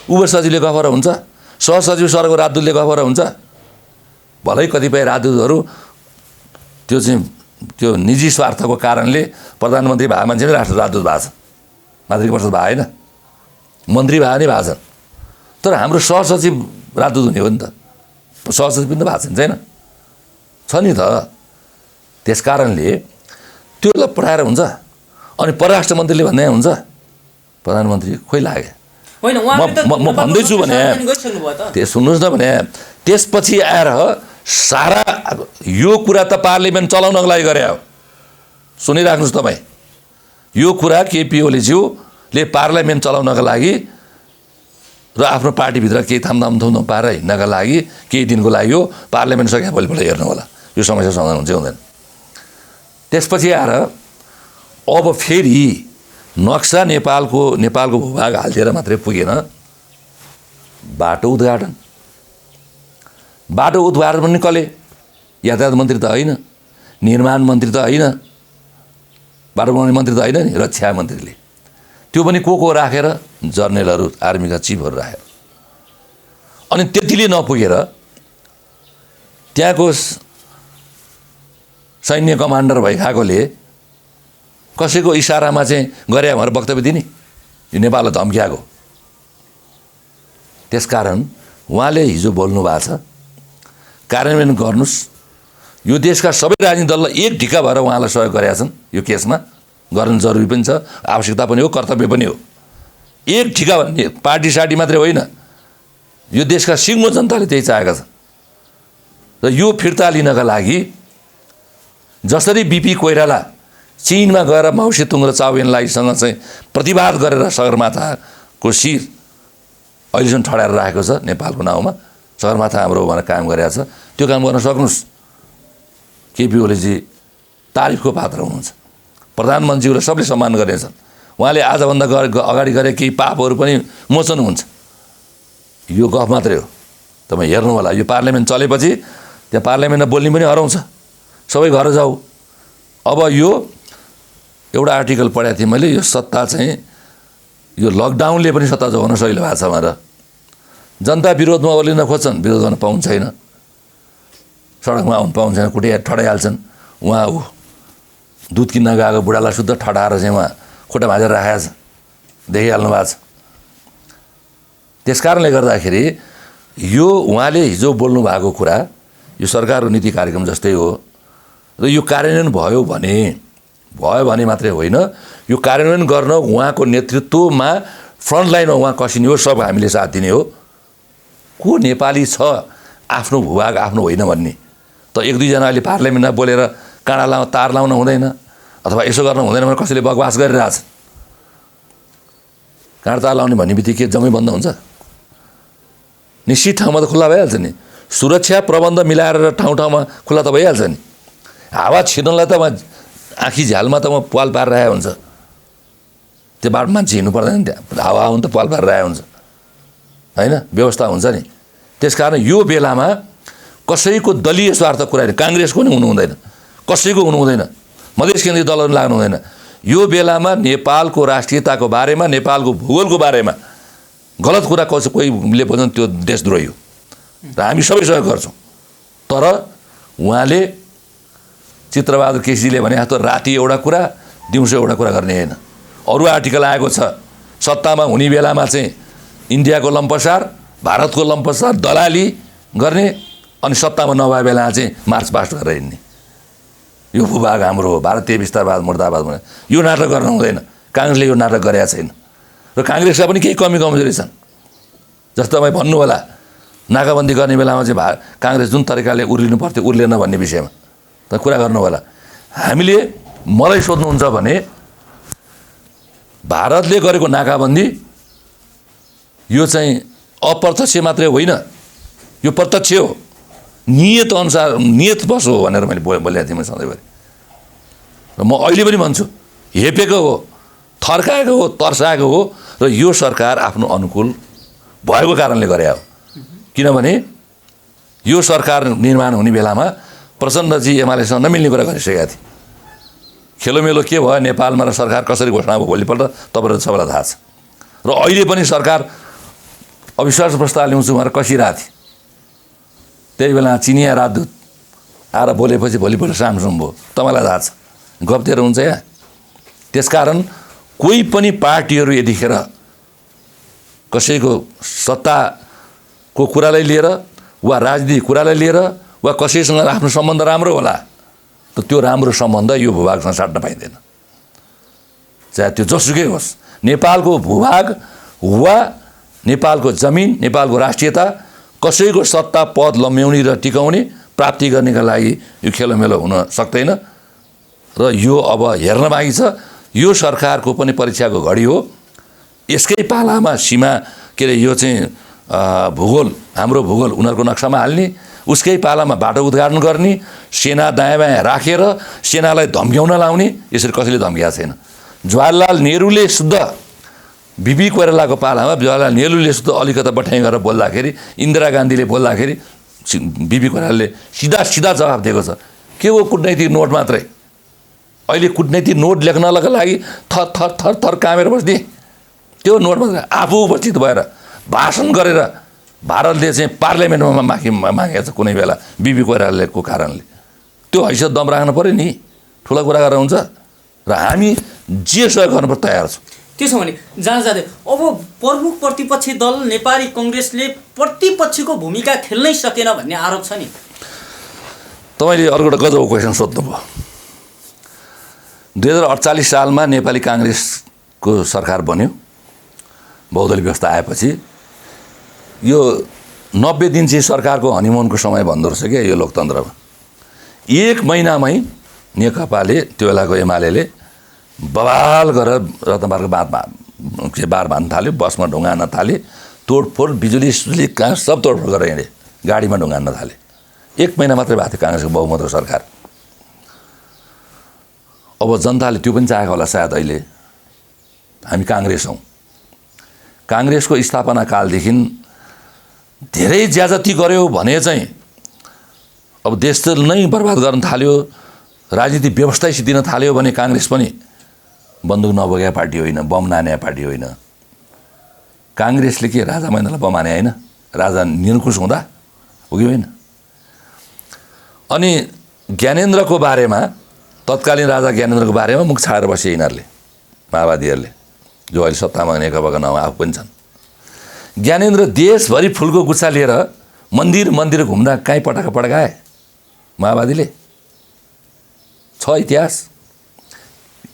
उपसचिवले गफर हुन्छ, सहसचिव सरको राजदूतले गफर हुन्छ। भलै कतिपय राजदूतहरू त्यो चाहिँ त्यो निजी स्वार्थको कारणले प्रधानमन्त्री भए मान्छे नै राजदूत भएको छ, मातृका परिषद भए होइन, मन्त्री भए नै भएको छ। तर हाम्रो सहसचिव राजदूत हुने हो नि त, सहसचिव पनि त भएको छैन छ नि त। त्यस कारणले त्योलाई पठाएर हुन्छ। अनि परराष्ट्र मन्त्रीले भन्दा हुन्छ, प्रधानमन्त्री खोइ लाग्यो। म भन्दैछु भने त्यो सुन्नुहोस् न भने त्यसपछि आएर सारा यो कुरा त पार्लियामेन्ट चलाउनको लागि गरे हो। सुनिराख्नुहोस् तपाईँ, यो कुरा केपी ओलीज्यूले पार्लियामेन्ट चलाउनका लागि र आफ्नो पार्टीभित्र केही थामथुम पारेर हिँड्नका लागि केही दिनको लागि हो। पार्लियामेन्ट सके भोलिपल्ट हेर्नु होला यो समस्या समाधान हुन्छ हुँदैन। त्यसपछि आएर अब फेरि नक्सा नेपालको भूभाग हालिदिएर मात्रै पुगेन, बाटो उद्घाटन पनि कसले? यातायात मन्त्री त होइन, निर्माण मन्त्री त होइन, बाटो बनाउने मन्त्री त होइन नि, रक्षा मन्त्रीले। त्यो पनि को राखेर? जर्नलहरू, आर्मीका चिफहरू राखेर। अनि त्यतिले नपुगेर त्यहाँको सैन्य कमान्डर भइखाएकोले कसैको इसारामा चाहिँ गरे भनेर वक्तव्य दिने, यो नेपाललाई धम्क्याएको। त्यसकारण उहाँले हिजो बोल्नु भएको छ, कार्यान्वयन गर्नुहोस्। यो देशका सबै राजनीतिक दललाई एक ढिक्का भएर उहाँलाई सहयोग गरेका छन्। यो केसमा गर्नु जरुरी पनि छ, आवश्यकता पनि हो, कर्तव्य पनि हो। एक ढिक्का भन्ने पार्टी सार्टी मात्रै होइन, यो देशका सिङ्गो जनताले त्यही चाहेका छन्। र यो फिर्ता लिनका लागि जसरी बिपी कोइराला चीनमा गएर माउसेतुङ र चाउ एनलाईसँग चाहिँ प्रतिवाद गरेर सगरमाथाको शिर अहिलेसम्म ठडाएर राखेको छ नेपालको नाउँमा, सगरमाथा हाम्रो भनेर काम गरेको छ। त्यो काम गर्न सक्नुहोस्। केपी ओलीजी तारिफको पात्र हुनुहुन्छ, प्रधानमन्त्रीलाई सबले सम्मान गर्नेछन्। उहाँले आजभन्दा अगाडि गरे केही पापहरू पनि मोचन हुन्छ। यो गफ मात्रै हो। तपाईँ हेर्नु होला, यो पार्लियामेन्ट चलेपछि त्यहाँ पार्लियामेन्टमा बोल्ने पनि हराउँछ। सबै घर जाऊ। अब यो एउटा आर्टिकल पढाएको थिएँ मैले, यो सत्ता चाहिँ यो लकडाउनले पनि सत्ता जोगाउन सजिलो भएको छ भनेर। जनता विरोधमा ओर्लिन खोज्छन्, विरोध गर्न पाउनु छैन, सडकमा आउनु पाउनु छैन, कुटै ठडाइहाल्छन्। उहाँ ऊ दुध किन्न गएको बुढालाई शुद्ध ठडाएर चाहिँ उहाँ खुट्टा भाँचेर राखेको छ, देखिहाल्नु भएको छ। त्यस कारणले गर्दाखेरि यो उहाँले हिजो बोल्नु भएको कुरा यो सरकारको नीति कार्यक्रम जस्तै हो र यो कार्यान्वयन भयो भने मात्रै होइन, यो कार्यान्वयन गर्न उहाँको नेतृत्वमा फ्रन्ट लाइनमा उहाँ कसिने हो, सब हामीले साथ दिने हो। को नेपाली छ आफ्नो भूभाग आफ्नो होइन भन्ने त एक दुईजना अहिले पार्लियामेन्टमा बोलेर काँडा तार लाउन हुँदैन अथवा यसो गर्न हुँदैन भने कसैले बकवास गरिरहेछ। काँडा तार लाउने भन्ने बित्तिकै जम्मै बन्द हुन्छ? निश्चित ठाउँमा त खुल्ला भइहाल्छ नि। सुरक्षा प्रबन्ध मिलाएर ठाउँ ठाउँमा खुल्ला त भइहाल्छ नि। हावा छिर्नलाई त आँखी झ्यालमा त पाल पारिरहेको हुन्छ, त्यो बाटो मान्छे हिँड्नु पर्दैन, त्यहाँ हावा आउनु त पाल पारिरहेको हुन्छ होइन, व्यवस्था हुन्छ नि। त्यसकारण यो बेलामा कसैको दलीय स्वार्थ कुरा काङ्ग्रेसको नि हुनु हुँदैन, कसैको हुनु हुँदैन, मधेस केन्द्रीय दलहरू लाग्नु हुँदैन। यो बेलामा नेपालको राष्ट्रियताको बारेमा, नेपालको भूगोलको बारेमा गलत कुरा कोहीले भन्छन् त्यो देशद्रोही हो र हामी सबै सहयोग गर्छौँ। तर उहाँले चित्रबहादुर केसीले भने जस्तो राति एउटा कुरा दिउँसो एउटा कुरा गर्ने होइन। अरू आर्टिकल आएको छ, सत्तामा हुने बेलामा चाहिँ इन्डियाको लम्पसार, भारतको लम्पसार, दलाली गर्ने, अनि सत्तामा नभए बेला चाहिँ मार्चपास्ट गरेर हिँड्ने। यो भूभाग हाम्रो हो, भारतीय विस्तारवाद मुर्दाबाद भने यो नाटक गर्न हुँदैन। काङ्ग्रेसले यो नाटक गरेका छैन र काङ्ग्रेसका पनि केही कमजोरी छन्। जस्तो तपाईँ भन्नु होला नाकाबन्दी गर्ने बेलामा चाहिँ काङ्ग्रेस जुन तरिकाले उर्लिनु पर्थ्यो उर्लेन भन्ने विषयमा त कुरा गर्नु होला। हामीले मलाई सोध्नुहुन्छ भने भारतले गरेको नाकाबन्दी यो चाहिँ अप्रत्यक्ष मात्रै होइन, यो प्रत्यक्ष हो, नियत अनुसार नियत बस हो भनेर मैले बोलेको थिएँ। मैले सधैँभरि र म अहिले पनि भन्छु, हेपेको हो, थर्काएको हो, तर्साएको हो र यो सरकार आफ्नो अनुकूल भएको कारणले गरे हो। किनभने यो सरकार निर्माण हुने बेलामा प्रचण्डजी एमालेसँग नमिल्ने कुरा गरिसकेका थिए। खेलोमेलो के भयो नेपालमा र सरकार कसरी घोषणा भयो भोलिपल्ट तपाईँहरू सबैलाई थाहा छ। र अहिले पनि सरकार अविश्वास प्रस्ताव ल्याउँछु भनेर कसिरहेको थिए। त्यही बेला चिनिया राजदूत आएर बोलेपछि भोलिपल्ट सामसुम भयो, तपाईँलाई थाहा छ। गफ्तेर हुन्छ यहाँ। त्यसकारण कोही पनि पार्टीहरू यतिखेर कसैको सत्ताको कुरालाई लिएर वा राजनीतिक कुरालाई लिएर वा कसैसँग आफ्नो सम्बन्ध राम्रो होला त त्यो राम्रो सम्बन्ध यो भूभागसँग साट्न पाइँदैन। चाहे त्यो जसुकै होस्, नेपालको भूभाग वा नेपालको जमिन, नेपालको राष्ट्रियता कसैको सत्ता पद लम्ब्याउने र टिकाउने प्राप्ति गर्नेका लागि यो खेलोमेलो हुन सक्दैन। र यो अब हेर्न बाँकी छ। यो सरकारको पनि परीक्षाको घडी हो। यसकै पालामा सीमा के अरे यो चाहिँ भूगोल, हाम्रो भूगोल उनीहरूको नक्सामा हाल्ने, उसकै पालामा बाटो उद्घाटन गर्ने, सेना दायाँ बायाँ राखेर सेनालाई धम्क्याउन लाउने, यसरी कसैले धम्क्याएको छैन। जवाहरलाल नेहरूले शुद्ध बिपी कोइरालाको पालामा जवाहरलाल नेहरूले शुद्ध अलिकता बठाइ गरेर बोल्दाखेरि, इन्दिरा गान्धीले बोल्दाखेरि बिपी कोइरालाले सिधा जवाफ दिएको छ। के हो कुटनैतिक नोट मात्रै। अहिले कुटनैतिक नोट लेख्नका लागि थर थर थर थर कामेर बस्ने, त्यो नोट मात्रै आफू उपस्थित भएर भाषण गरेर भारतले चाहिँ पार्लियामेन्टमा मागेको छ कुनै बेला बिपी कोइरालाको कारणले। त्यो हैसियत दम राख्नु पऱ्यो नि। ठुला कुरा गरेर हुन्छ र हामी जे सहयोग गर्न तयार छौँ। त्यसो भने जहाँ जाँदै अब प्रमुख प्रतिपक्षी दल नेपाली कङ्ग्रेसले प्रतिपक्षीको भूमिका खेल्नै सकेन भन्ने आरोप छ नि। तपाईँले अर्को एउटा गजब क्वेसन सोध्नुभयो। 2048 सालमा नेपाली काङ्ग्रेसको सरकार बन्यो। बहुदलीय व्यवस्था आएपछि यो 90 दिन चाहिँ सरकारको हनिमुनको समय भन्दो रहेछ क्या यो लोकतन्त्रमा। 1 महिनामै नेकपाले त्यो बेलाको एमाले बवाल गरेर रत्नबारको बार बाँध्न थाल्यो, बसमा ढुङ्गान थाले, तोडफोड, बिजुली सुजुली कहाँ सब तोडफोड गरेर हिँडे, गाडीमा ढुङ्गान थाले। 1 महिना मात्रै भएको थियो काङ्ग्रेसको बहुमतको सरकार। अब जनताले त्यो पनि चाहेको होला सायद। अहिले हामी काङ्ग्रेस हौँ, काङ्ग्रेसको स्थापना कालदेखि धेरै ज्याजती गर्यो भने चाहिँ अब देश त नै बर्बाद गर्न थाल्यो, राजनीतिक व्यवस्था सिद्धिन थाल्यो भने काङ्ग्रेस पनि बन्दुक नबोकेका पार्टी होइन, बम नाने पार्टी होइन। काङ्ग्रेसले के राजा महेन्द्रलाई बम हाने होइन, राजा निरङ्कुश हुँदा हो कि होइन? अनि ज्ञानेन्द्रको बारेमा, तत्कालीन राजा ज्ञानेन्द्रको बारेमा मुख छाडेर बसे यिनीहरूले, माओवादीहरूले, जो अहिले सत्तामा नेकपाका नाउँ आफू पनि छन्। ज्ञानेन्द्र देशभरि फुलको गुच्छा लिएर मन्दिर घुम्दा कहीँ पटाए माओवादीले? छ इतिहास।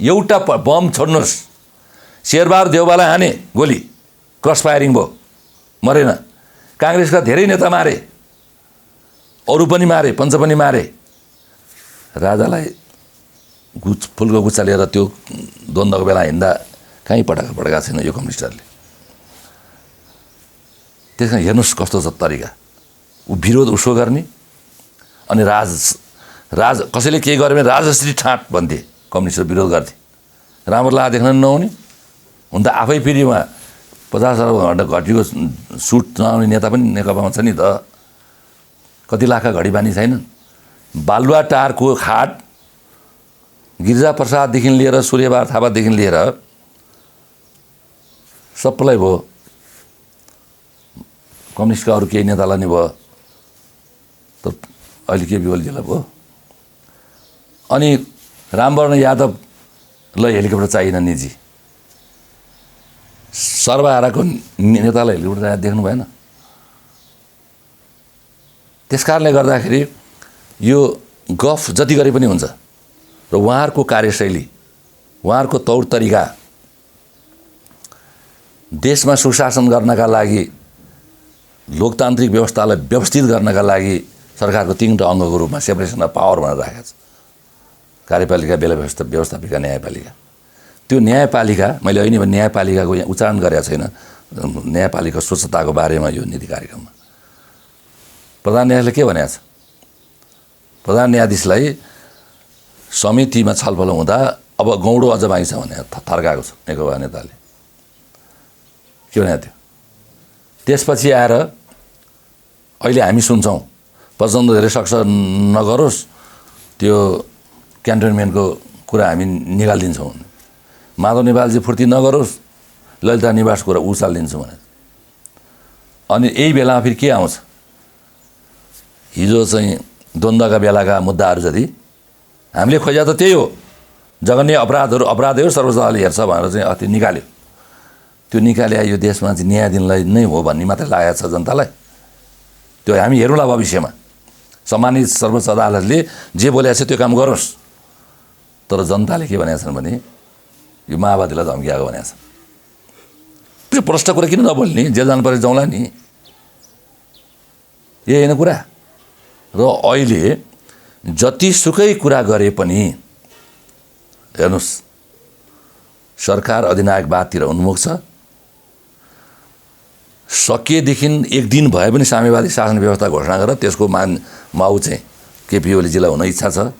एउटा बम छोड्नुहोस्, शेरबहादुर देउवालाई हाने गोली, क्रस फायरिङ भयो, मरेन। काङ्ग्रेसका धेरै नेता मारे, अरू पनि मारे, पञ्च पनि मारे। राजालाई फुलको गुच्छा लिएर त्यो द्वन्द्वको बेला हिँड्दा कहीँ पटाएको छैन यो कम्युनिस्टहरूले। त्यस कारण हेर्नुहोस् कस्तो छ तरिका। ऊ विरोध उसो गर्ने, अनि राज कसैले केही गर्यो भने राजश्री ठाँट भन्थे, कम्युनिस्टहरू विरोध गर्थे। राम्रो लाग्दा देख्न नहुने, हुन त आफै फेरि उहाँ 50 अर्ब घटीको सुट नआउने नेता पनि नेकपामा छ नि त। कति लाखका घडी बानी छैनन्। बालुवाटारको खाट गिरिजा प्रसाददेखि लिएर सूर्यबहादुर थापादेखि लिएर सबलाई भयो, कम्युनिस्टका अरू केही नेतालाई नै भयो, त अहिले के बिवलजीलाई भयो। अनि रामवर्ण यादवलाई हेलिकप्टर चाहिएन निजी, सर्वहाराको नेतालाई हेलिकप्टर देख्नु भएन। त्यस कारणले गर्दाखेरि यो गफ जति गरे पनि हुन्छ। र उहाँहरूको कार्यशैली, उहाँहरूको तौर तरिका देशमा सुशासन गर्नका लागि, लोकतान्त्रिक व्यवस्थालाई व्यवस्थित गर्नका लागि सरकारको 3वटा अङ्गको रूपमा सेपरेसन अफ पावर भनेर राखेको छ। कार्यपालिका, बेला व्यवस्थापिका, न्यायपालिका। त्यो न्यायपालिका, मैले अहिले भने न्यायपालिकाको यहाँ उच्चारण गरेको छैन, न्यायपालिका स्वच्छताको बारेमा यो नीति कार्यक्रममा प्रधान न्यायाधीशले के भनेको छ? प्रधान न्यायाधीशलाई समितिमा छलफल हुँदा अब गौडो अझ बाँकी छ भने थर्काएको छ नेकपा नेताले। के भनेको थियो? त्यसपछि आएर अहिले हामी सुन्छौँ प्रचण्ड धेरै सक्छ नगरोस्, त्यो क्यान्टोनमेन्टको कुरा हामी निकालिदिन्छौँ। माधव नेपालजी फुर्ती नगरोस्, ललिता निवास कुरा उचालिदिन्छौँ भने। अनि यही बेलामा फेरि के आउँछ? हिजो चाहिँ द्वन्द्वका बेलाका मुद्दाहरू जति हामीले खोजा त त्यही हो, जघन्य अपराधहरू सर्वोच्च अदालतले हेर्छ भनेर चाहिँ अस्ति निकाल्यो। त्यो निकाले यो देशमा चाहिँ न्याय दिनलाई नै हो भन्ने मात्रै लागेको छ जनतालाई। त्यो हामी हेरौँला भविष्यमा। सम्मानित सर्वोच्च अदालतले जे बोलेको छ त्यो काम गरोस्। तर जनताले के भनेका छन् भने यो माओवादीलाई धम्किएको भनेका छन्। त्यो प्रष्ट कुरा किन नबोल्ने? जेल जानु पऱ्यो जाउँला नि, यही होइन कुरा। र अहिले जतिसुकै कुरा गरे पनि हेर्नुहोस्, सरकार अधिनायकवादतिर उन्मुख छ। सकिएदेखि एक दिन भए पनि साम्यवादी शासन व्यवस्था घोषणा गरेर त्यसको माउ चाहिँ केपी ओलीजीलाई हुन इच्छा छ।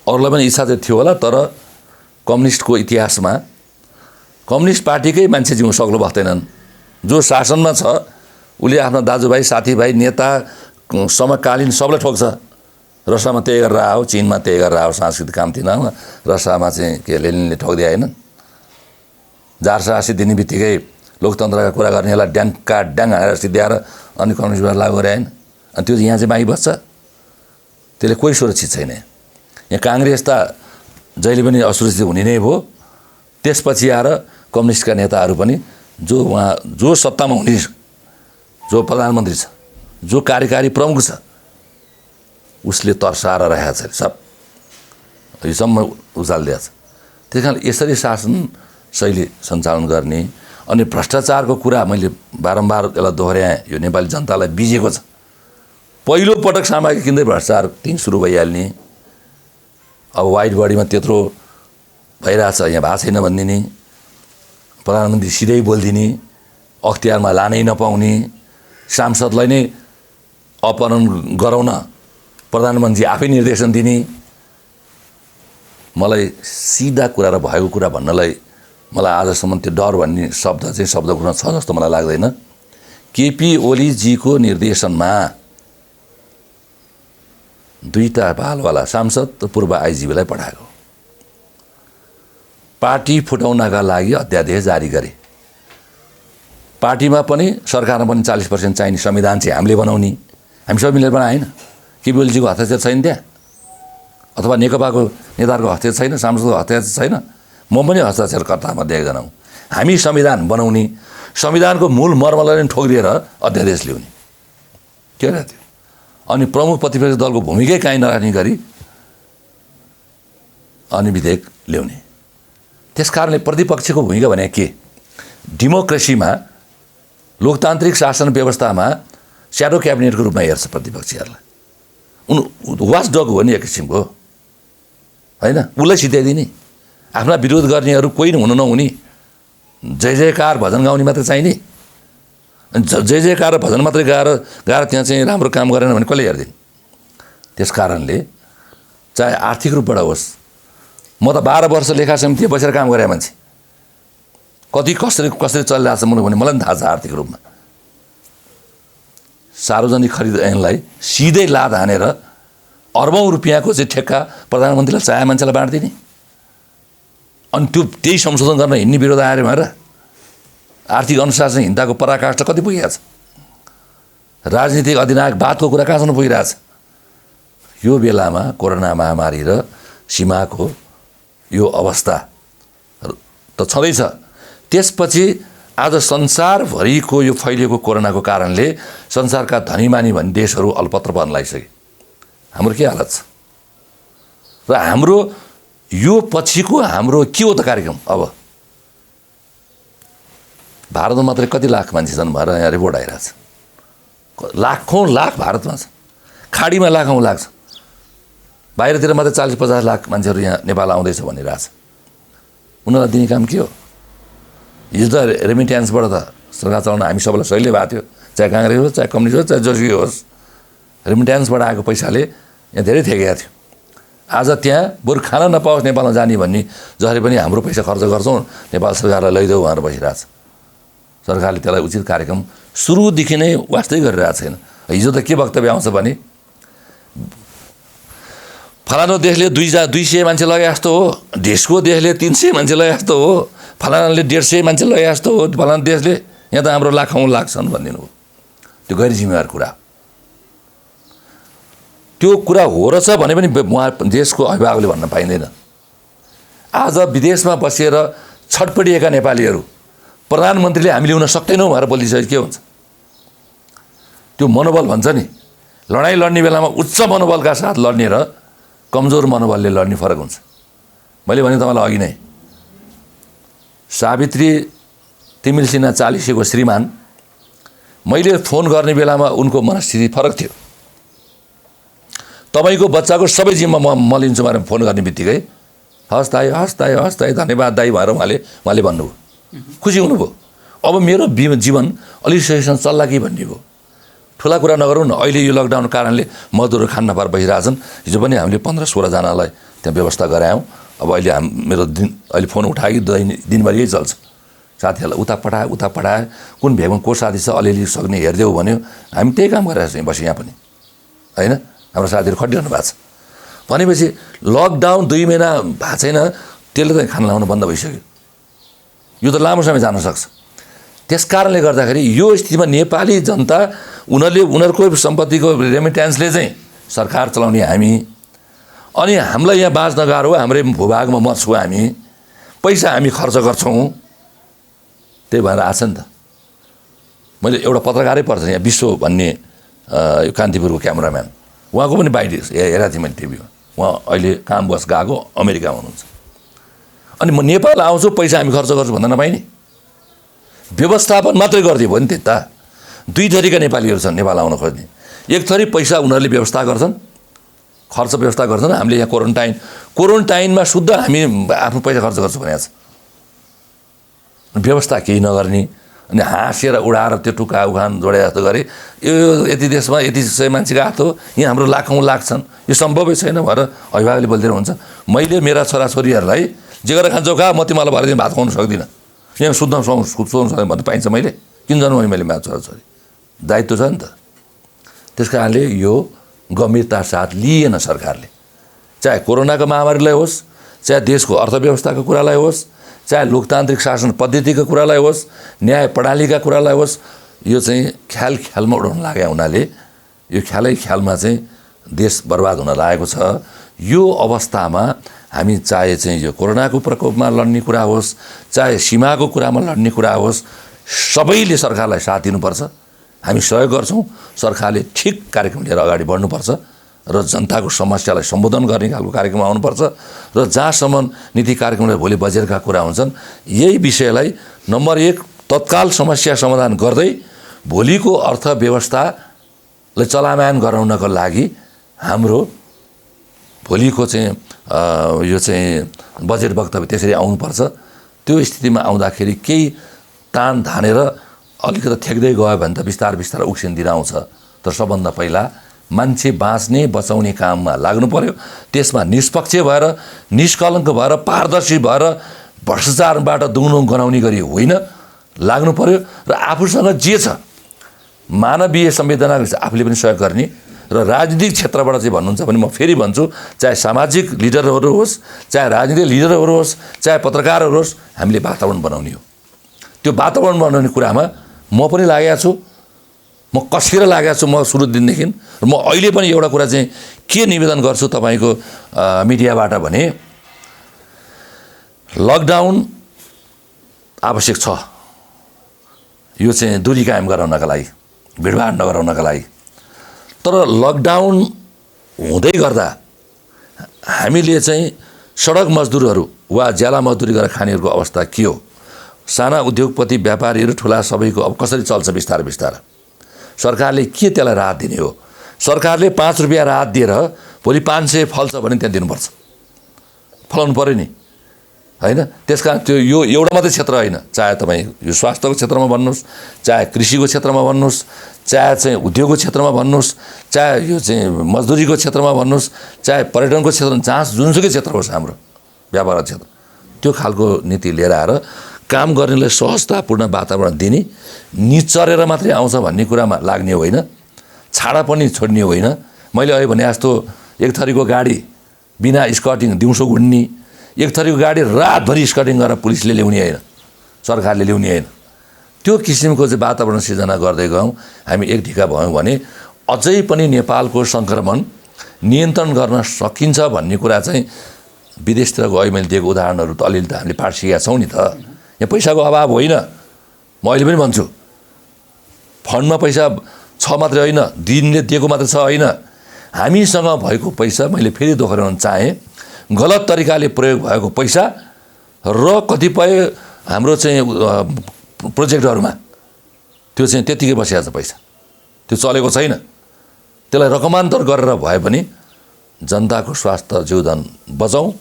अरूलाई पनि इच्छा चाहिँ थियो होला, तर कम्युनिस्टको इतिहासमा कम्युनिस्ट पार्टीकै मान्छे जिउँ सक्लो बस्दैनन्। जो शासनमा छ उसले आफ्ना दाजुभाइ, साथीभाइ, नेता, समकालीन सबलाई ठोक्छ। रसामा त्यही गरेर आयो, चिनमा त्यही गरेर आयो, सांस्कृतिक काम थिएन। रसामा चाहिँ के लेनिनले ठोकिदिए होइन? जारसा सिद्धिने बित्तिकै लोकतन्त्रका कुरा गर्नेलाई ड्याङका ड्याङ हानेर सिद्ध्याएर अनि कम्युनिस्टबाट लागु गरे होइन? अनि त्यो यहाँ चाहिँ बाँकी बस्छ। त्यसले कोही सुरक्षित छैन। यहाँ काङ्ग्रेस त जहिले पनि असुरक्षित हुने नै भयो। त्यसपछि आएर कम्युनिस्टका नेताहरू पनि जो सत्तामा हुने, जो प्रधानमन्त्री छ, जो कार्यकारी प्रमुख छ, उसले तर्साएर राखेको छ सब, योसम्म उचालिदिएको छ। त्यस कारण यसरी शासन शैली सञ्चालन गर्ने। अनि भ्रष्टाचारको कुरा मैले बारम्बार यसलाई दोहोऱ्याएँ, यो नेपाली जनतालाई बिजेको छ। पहिलो पटक सामग्री किन्दै भ्रष्टाचार सुरु भइहाल्ने। अब वाइट बडीमा त्यत्रो भइरहेछ, यहाँ भएको छैन भन्ने नि, प्रधानमन्त्री सिधै बोलिदिने, अख्तियारमा लानै नपाउने, सांसदलाई नै अपहरण गराउन प्रधानमन्त्री आफै निर्देशन दिने। मलाई सिधा कुरा र भएको कुरा भन्नलाई मलाई आजसम्म त्यो डर भन्ने शब्द चाहिँ शब्दकोशमा छ जस्तो मलाई लाग्दैन। केपी ओलीजीको निर्देशनमा दुईटा बालवाला सांसद र पूर्व आइजिबीलाई पठाएको, पार्टी फुटाउनका लागि अध्यादेश जारी गरे। पार्टीमा पनि सरकारमा पनि 40% चाहिने संविधान चाहिँ हामीले बनाउने, हामी सबै मिलेर बनाएन। केपी ओलीजीको हस्ताक्षर छैन त्यहाँ, अथवा नेकपाको नेताहरूको हस्ताक्षर छैन, सांसदको हस्ताक्षर छैन, म पनि हस्ताक्षरकर्तामध्ये एकजना हुँ। हामी संविधान बनाउने, संविधानको मूल मर्मलाई नै ठोक्रिएर अध्यादेश ल्याउने के रहेछ त्यो। अनि प्रमुख प्रतिपक्षी दलको भूमिकै काहीँ नराख्ने गरी अनि विधेयक ल्याउने। त्यस कारणले प्रतिपक्षको भूमिका भने के? डेमोक्रेसीमा, लोकतान्त्रिक शासन व्यवस्थामा स्याडो क्याबिनेटको रूपमा हेर्छ प्रतिपक्षीहरूलाई। वाचडग हो नि एक किसिमको, होइन? उसलाई सिध्याइदिने, आफ्ना विरोध गर्नेहरू कोही हुनु नहुने, जय जयकार भजन गाउने मात्रै चाहिने। जय जयकार र भजन मात्रै गाएर त्यहाँ चाहिँ राम्रो काम गरेन भने कसले हेरिदिने? त्यस कारणले चाहे आर्थिक रूपबाट होस्, म त 12 वर्ष लेखा समिति बसेर काम गरे मान्छे, कति कसरी चलिरहेको छ भने मलाई पनि थाहा छ। आर्थिक रूपमा सार्वजनिक खरिद ऐनलाई सिधै लाद हानेर अर्बौं रुपियाँको चाहिँ ठेक्का प्रधानमन्त्रीलाई चाहे मान्छेलाई बाँडिदिने, अनि त्यही संशोधन गर्न हिँड्ने विरोध आएर भएर आर्थिक अनुशासनहीनताको पराकाष्ठ कति पुगेको छ? राजनीतिक अधिनायकवादको कुरा कहाँसम्म पुगिरहेछ? यो बेलामा कोरोना महामारी र सीमाको यो अवस्था त छँदैछ। त्यसपछि आज संसारभरिको यो फैलिएको कोरोनाको कारणले संसारका धनीमानी भन्ने देशहरू अल्पत्र पर्न लागिसके। हाम्रो के हालत छ? र हाम्रो यो पछिको हाम्रो के हो त कार्यक्रम? अब भारतमा मात्रै कति लाख मान्छे छन् भनेर यहाँ रिपोर्ट आइरहेछ। लाखौँ लाख भारतमा छ, खाडीमा लाखौँ लाख छ, बाहिरतिर मात्रै 40-50 लाख मान्छेहरू यहाँ नेपाल आउँदैछ भनिरहेछ। उनीहरूलाई दिने काम के हो? हिजो त रेमिट्यान्सबाट त सरकार चलाउन हामी सबैलाई सजिलै भएको थियो, चाहे काङ्ग्रेस होस्, चाहे कम्युनिस्ट होस्, चाहे जोसुकै होस्। रेमिट्यान्सबाट आएको पैसाले यहाँ धेरै ठेकेको थियो। आज त्यहाँ बरु खाना नपाओस् नेपालमा जाने भन्ने जसरी पनि हाम्रो पैसा खर्च गर्छौँ, नेपाल सरकारलाई लैदेऊ भनेर बसिरहेछ। सरकारले त्यसलाई उचित कार्यक्रम सुरुदेखि नै वास्तै गरिरहेको छैन। हिजो त के वक्तव्य आउँछ भने फलानु देशले 200 मान्छे लगे जस्तो हो, देशको देशले 300 मान्छे लगे जस्तो हो, फलानाले 150 मान्छे लगे जस्तो हो, फलाना देशले, यहाँ त हाम्रो लाखौँ लाख छन् भनिदिनु हो। त्यो गैर जिम्मेवार कुरा। त्यो कुरा हो रहेछ भने पनि देशको अभिभावकले भन्न पाइँदैन। आज विदेशमा बसेर छटपटिएका नेपालीहरू प्रधानमन्त्रीले हामी ल्याउन सक्दैनौँ भनेर बोलिसके के हुन्छ? त्यो मनोबल भन्छ नि, लडाइँ लड्ने बेलामा उच्च मनोबलका साथ लड्ने र कमजोर मनोबलले लड्ने फरक हुन्छ। मैले भने तपाईँलाई अघि नै, सावित्री तिमिल सिन्हा चालिसेको श्रीमान, मैले फोन गर्ने बेलामा उनको मनस्थिति फरक थियो। तपाईँको बच्चाको सबै जिम्मा म लिन्छु भनेर फोन गर्ने बित्तिकै हस् दाइ, हस् दाइ, हस् दाइ, धन्यवाद दाइ भनेर उहाँले भन्नुभयो, खुसी हुनुभयो। अब मेरो जीवन अलिक सहीसँग चल्ला कि भन्ने भयो। ठुला कुरा नगरौँ न, अहिले यो लकडाउनको कारणले मजदुरहरू खान नपाएर बसिरहेछन्। हिजो पनि हामीले 15-16 जनालाई त्यहाँ व्यवस्था गरायौँ। अब अहिले मेरो अहिले फोन उठायो, दिनभरि यही चल्छ। साथीहरूलाई उता पठाए, कुन भेगमा को साथी छ अलिअलि सक्ने हेरिदेऊ भन्यो। हामी त्यही काम गरिरहेको छौँ बस यहाँ पनि, होइन? हाम्रो साथीहरू खटिरहनु भएको छ। भनेपछि लकडाउन 2 महिना भएको छैन, त्यसले त खाना लाउनु बन्द भइसक्यो। यो त लामो समय जान सक्छ। त्यस कारणले गर्दाखेरि यो स्थितिमा नेपाली जनता उनीहरूको सम्पत्तिको रेमिट्यान्सले चाहिँ सरकार चलाउने हामी, अनि हामीलाई यहाँ बाँच्न गाह्रो, हाम्रै भूभागमा मर्छौँ हामी, पैसा हामी खर्च गर्छौँ, त्यही भएर आछ नि त। मैले एउटा पत्रकारै पर्छ यहाँ, विश्व भन्ने कान्तिपुरको क्यामराम्यान, उहाँको पनि बाइट हेरेको थिएँ मैले टिभीमा। उहाँ अहिले कामवश गएको अमेरिकामा हुनुहुन्छ। अनि म नेपाल आउँछु, पैसा हामी खर्च गर्छु भन्दा नपाइने? व्यवस्थापन मात्रै गरिदियो भयो नि त। दुई थरीका नेपालीहरू छन् नेपाल आउन खोज्ने। एक थरी पैसा उनीहरूले व्यवस्था गर्छन्, खर्च व्यवस्था गर्छन्। हामीले यहाँ क्वारेन्टाइनमा शुद्ध हामी आफ्नो पैसा खर्च गर्छौँ भनेको छ। व्यवस्था केही नगर्ने, अनि हाँसेर उडाएर त्यो टुक्का उखान जोडे जस्तो गरे यो यति देशमा यति सय मान्छेको हात हो, यहाँ हाम्रो लाखौँ लाख छन्, यो सम्भवै छैन भनेर अभिभावकले बोलिदिएर हुन्छ। मैले मेरा छोराछोरीहरूलाई जे गरेर खान्छौ खा, म तिमीलाई भएर दिन भात खुवाउन सक्दिनँ, यहाँ सोध्न सक्दैन भन्नु पाइन्छ। मैले किन जन्माएँ मैले मेरो छोराछोरी, दायित्व छ नि त। त्यस कारणले यो गम्भीरता साथ लिएन सरकारले, चाहे कोरोनाको महामारीलाई होस्, चाहे देशको अर्थव्यवस्थाको कुरालाई होस्, चाहे लोकतान्त्रिक शासन पद्धतिको कुरालाई होस्, न्याय प्रणालीका कुरालाई होस्। यो चाहिँ ख्यालमा उडाउन लागेको हुनाले यो ख्यालमा चाहिँ देश बर्बाद हुन लागेको छ। यो अवस्थामा हामी चाहे चाहिँ यो कोरोनाको प्रकोपमा लड्ने कुरा होस्, चाहे सीमाको कुरामा लड्ने कुरा होस्, सबैले सरकारलाई साथ दिनुपर्छ। हामी सहयोग गर्छौँ, सरकारले ठिक कार्यक्रम लिएर अगाडि बढ्नुपर्छ र जनताको समस्यालाई सम्बोधन गर्ने खालको कार्यक्रम आउनुपर्छ र जहाँसम्म नीति कार्यक्रमले भोलि बजेटका कुरा हुन्छन्, यही विषयलाई नम्बर 1 तत्काल समस्या समाधान गर्दै भोलिको अर्थव्यवस्थालाई चलायमान गराउनको लागि हाम्रो भोलिको चाहिँ यो चाहिँ बजेट वक्तव्य त्यसरी आउनुपर्छ। त्यो स्थितिमा आउँदाखेरि केही तान धानेर अलिकति थ्याक्दै गयो भने त बिस्तार उक्सिँदिन आउँछ। तर सबभन्दा पहिला मान्छे बाँच्ने बचाउने काममा लाग्नु पर्यो। त्यसमा निष्पक्ष भएर, निष्कलङ्क भएर, पारदर्शी भएर, भ्रष्टाचारबाट दुङदुङ गनाउने गरी होइन, लाग्नु पर्यो। र आफूसँग जे छ मानवीय संवेदना आफूले पनि सहयोग गर्ने र राजनीतिक क्षेत्रबाट चाहिँ भन्नुहुन्छ भने म फेरि भन्छु, चाहे सामाजिक लिडरहरू होस्, चाहे राजनीतिक लिडरहरू होस्, चाहे पत्रकारहरू होस्, हामीले वातावरण बनाउने हो। त्यो वातावरण बनाउने कुरामा म पनि लागेको छु, म कसेर लागेको छु। म सुरु दिनदेखि र म अहिले पनि एउटा कुरा चाहिँ के निवेदन गर्छु तपाईँको मिडियाबाट भने लकडाउन आवश्यक छ, यो चाहिँ दूरी कायम गराउनका लागि, भिडभाड नगराउनका लागि। तर लकडाउन हुँदै गर्दा हामीले चाहिँ सडक मजदुरहरू वा ज्याला मजदुरी गरेर खानेहरूको अवस्था के हो, साना उद्योगपति व्यापारीहरू ठुला सबैको अब कसरी चल्छ बिस्तारै सरकारले के त्यसलाई राहत दिने हो। सरकारले 5 रुपियाँ राहत दिएर भोलि 500 फल्छ भने त्यहाँ दिनुपर्छ, फलाउनु पऱ्यो नि, होइन? त्यस कारण त्यो यो एउटा मात्रै क्षेत्र होइन, चाहे तपाईँ यो स्वास्थ्यको क्षेत्रमा भन्नुहोस्, चाहे कृषिको क्षेत्रमा भन्नुहोस्, चाहे चाहिँ उद्योगको क्षेत्रमा भन्नुहोस्, चाहे यो चाहिँ मजदुरीको क्षेत्रमा भन्नुहोस्, चाहे पर्यटनको क्षेत्र, जहाँ जुनसुकै क्षेत्र होस् हाम्रो व्यापार क्षेत्र, त्यो खालको नीति लिएर आएर काम गर्नेलाई सहजतापूर्ण वातावरण दिने, निचरेर मात्रै आउँछ भन्ने कुरामा लाग्ने होइन, छाडा पनि छोड्ने होइन। मैले अहिले भने जस्तो एक थरीको गाडी बिना स्कटिङ दिउँसो गुड्ने, एक थरीको गाडी रातभरि स्कटिङ गरेर पुलिसले ल्याउने होइन, सरकारले ल्याउने होइन। त्यो किसिमको चाहिँ वातावरण सिर्जना गर्दै गयौँ, हामी एक ढिका भयौँ भने अझै पनि नेपालको सङ्क्रमण नियन्त्रण गर्न सकिन्छ भन्ने कुरा चाहिँ विदेशतिरको अहिले मैले दिएको उदाहरणहरू त अलिअलि त हामीले पाठसिकेका छौँ नि त। यहाँ पैसाको अभाव होइन, म अहिले पनि भन्छु, फन्डमा पैसा छ मात्रै होइन, दिनले दिएको मात्रै छ होइन, हामीसँग भएको पैसा मैले फेरि दोहोऱ्याउन चाहेँ, गलत तरिकाले प्रयोग भएको पैसा र कतिपय हाम्रो चाहिँ प्रोजेक्टहरूमा त्यो चाहिँ त्यत्तिकै बसिरहेको छ पैसा, त्यो चलेको छैन। त्यसलाई रकमान्तर गरेर भए पनि जनताको स्वास्थ्य जीवधन बचाउँ,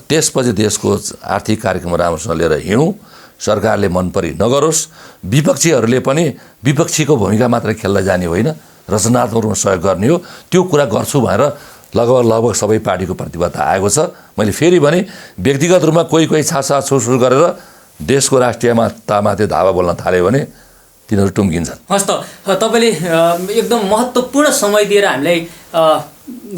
त्यसपछि देशको आर्थिक कार्यक्रम राम्रोसँग लिएर हिँडौँ। सरकारले मनपरी नगरोस्, विपक्षीहरूले पनि विपक्षीको भूमिका मात्र खेल्न जाने होइन, रचनात्मक रूपमा सहयोग गर्ने हो। त्यो कुरा गर्छु भनेर लगभग सबै पार्टीको प्रतिबद्धता आएको छ। मैले फेरि भने व्यक्तिगत रूपमा कोही छासा छुसुर गरेर देशको राष्ट्रियतामाथि धावा बोल्न थाल्यो भने तिनीहरू टुम्किन्छन्। हस् त, तपाईँले एकदम महत्त्वपूर्ण समय दिएर हामीलाई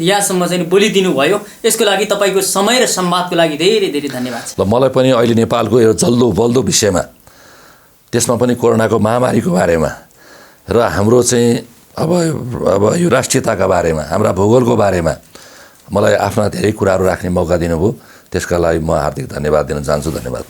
यहाँसम्म चाहिँ बोलिदिनु भयो, यसको लागि तपाईँको समय र संवादको लागि धेरै धेरै धन्यवाद। ल, मलाई पनि अहिले नेपालको यो जल्दो बल्दो विषयमा, त्यसमा पनि कोरोनाको महामारीको बारेमा र हाम्रो चाहिँ अब यो राष्ट्रियताका बारेमा, हाम्रा भूगोलको बारेमा मलाई आफ्ना धेरै कुराहरू राख्ने मौका दिनुभयो, त्यसका लागि म हार्दिक धन्यवाद दिन चाहन्छु। धन्यवाद।